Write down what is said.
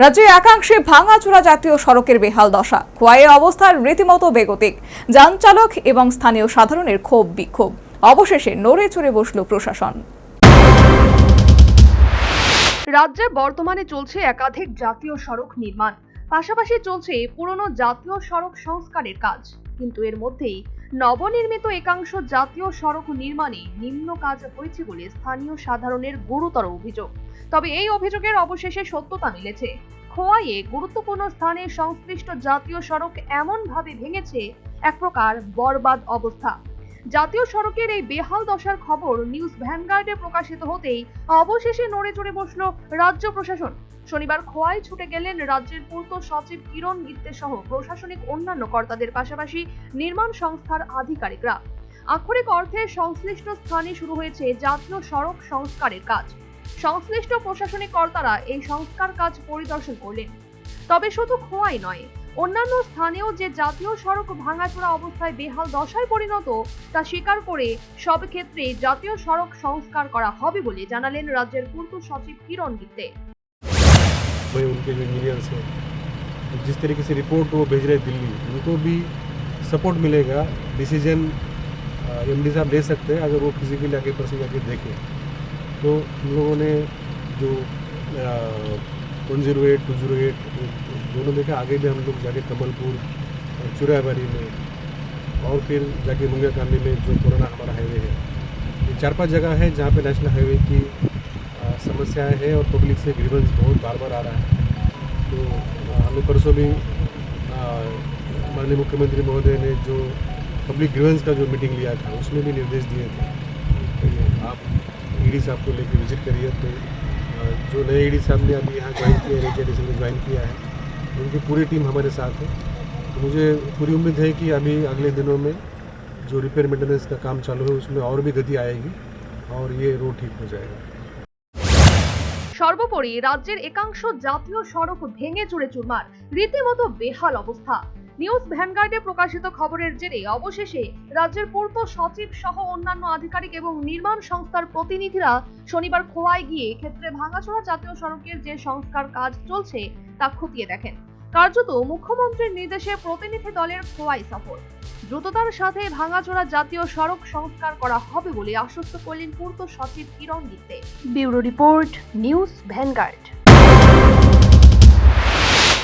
রাজ্যের একাংশে ভাঙাচোরা জাতীয় সড়কের বেহাল দশা, খোয়াইয়ের অবস্থার রীতিমতো বেগতিক। যান চালক এবং স্থানীয় সাধারণের ক্ষোভ বিক্ষোভ। অবশেষে নড়ে চড়ে বসল প্রশাসন। রাজ্যে বর্তমানে চলছে একাধিক জাতীয় সড়ক নির্মাণ, পাশাপাশি চলছে পুরনো জাতীয় সড়ক সংস্কারের কাজ। কিন্তু এর মধ্যেই নবনির্মিত একাংশ জাতীয় সড়ক নির্মাণে নিম্ন কাজ হয়েছে বলে স্থানীয় সাধারণের গুরুতর অভিযোগ। তবে এই অভিযোগের অবশেষে সত্যতা মিলেছে। খোয়াইয়ে গুরুত্বপূর্ণ স্থানে সংশ্লিষ্ট জাতীয় সড়ক এমন ভাবে ভেঙেছে, এক প্রকার বরবাদ অবস্থা। জাতীয় সড়কের এই বেহাল দশার খবর নিউজ ভ্যানগার্ডে প্রকাশিত হতেই অবশেষে নড়ে চড়ে বসল রাজ্য প্রশাসন। শনিবার খোয়াই ছুটে গেলেন রাজ্যের পূর্ত সচিব কিরণ গিত্তে সহ প্রশাসনিক অন্যান্য কর্তাদের, পাশাপাশি নির্মাণ সংস্থার আধিকারিকরা। আক্ষরিক অর্থে সংশ্লিষ্ট স্থানে শুরু হয়েছে জাতীয় সড়ক সংস্কারের কাজ। সংশ্লিষ্ট প্রশাসনিক কর্তারা এই সংস্কার কাজ পরিদর্শন করলেন। তবে শুধু খোয়াই নয়, অন্যান্য স্থানেও যে জাতীয় সড়ক ভাঙাচোরা অবস্থায় বেহাল দশায় পরিণত তা স্বীকার করে সব ক্ষেত্রে জাতীয় সড়ক সংস্কার করা হবে বলে জানালেন রাজ্যের পূর্ত সচিব কিরণ গিত্তে। भाई उनके जो इंजीनियर्स हैं, जिस तरीके से रिपोर्ट वो भेज रहे दिल्ली, उनको भी सपोर्ट मिलेगा। डिसीजन एमडी साहब ले सकते हैं अगर वो फिजिकली आगे पर्सन जाके देखें। तो हम लोगों ने जो 108, 208 दोनों देखा। आगे भी हम लोग जाके कमलपुर, चुराबारी में और फिर जाके मुंगेर कांडी में जो पुराना हमारा हाईवे है, ये 4-5 जगह है जहाँ पे नेशनल हाईवे की समस्याएं हैं और पब्लिक से ग्रीवेंस बहुत बार बार आ रहा है। तो हमें परसों भी माननीय मुख्यमंत्री महोदय ने जो पब्लिक ग्रीवेंस का जो मीटिंग लिया था उसमें भी निर्देश दिए थे कि आप ईडी साहब को लेकर विजिट करिए। तो जो नए ईडी साहब ने अभी यहाँ ज्वाइन किया, रेजिडेंसी में ज्वाइन किया है, उनकी पूरी टीम हमारे साथ है। तो मुझे पूरी उम्मीद है कि अभी अगले दिनों में जो रिपेयर मेंटेनेंस का काम चालू है उसमें और भी गति आएगी और ये रोड ठीक हो जाएगा। সর্বোপরি রাজ্যের একাংশ জাতীয় সড়ক ভেঙে চুরে চুরমার, রীতিমতো বেহাল অবস্থা। নিউজ ভ্যানগার্ডে প্রকাশিত খবরের জেরে অবশেষে রাজ্যের পূর্ত সচিব সহ অন্যান্য আধিকারিক এবং নির্মাণ সংস্থার প্রতিনিধিরা শনিবার খোয়াই গিয়ে ক্ষেত্রে ভাঙাচোরা জাতীয় সড়কের যে সংস্কার কাজ চলছে তা খতিয়ে দেখেন। কার্যত মুখ্যমন্ত্রীর নির্দেশে প্রতিনিধি দলের খোয়াই সফর। দ্রুততার সাথে ভাঙাচোরা জাতীয় সড়ক সংস্কার করা হবে বলে আশ্বস্ত করলেন পূর্ত সচিব Kiran Gitte. Bureau report, news vanguard.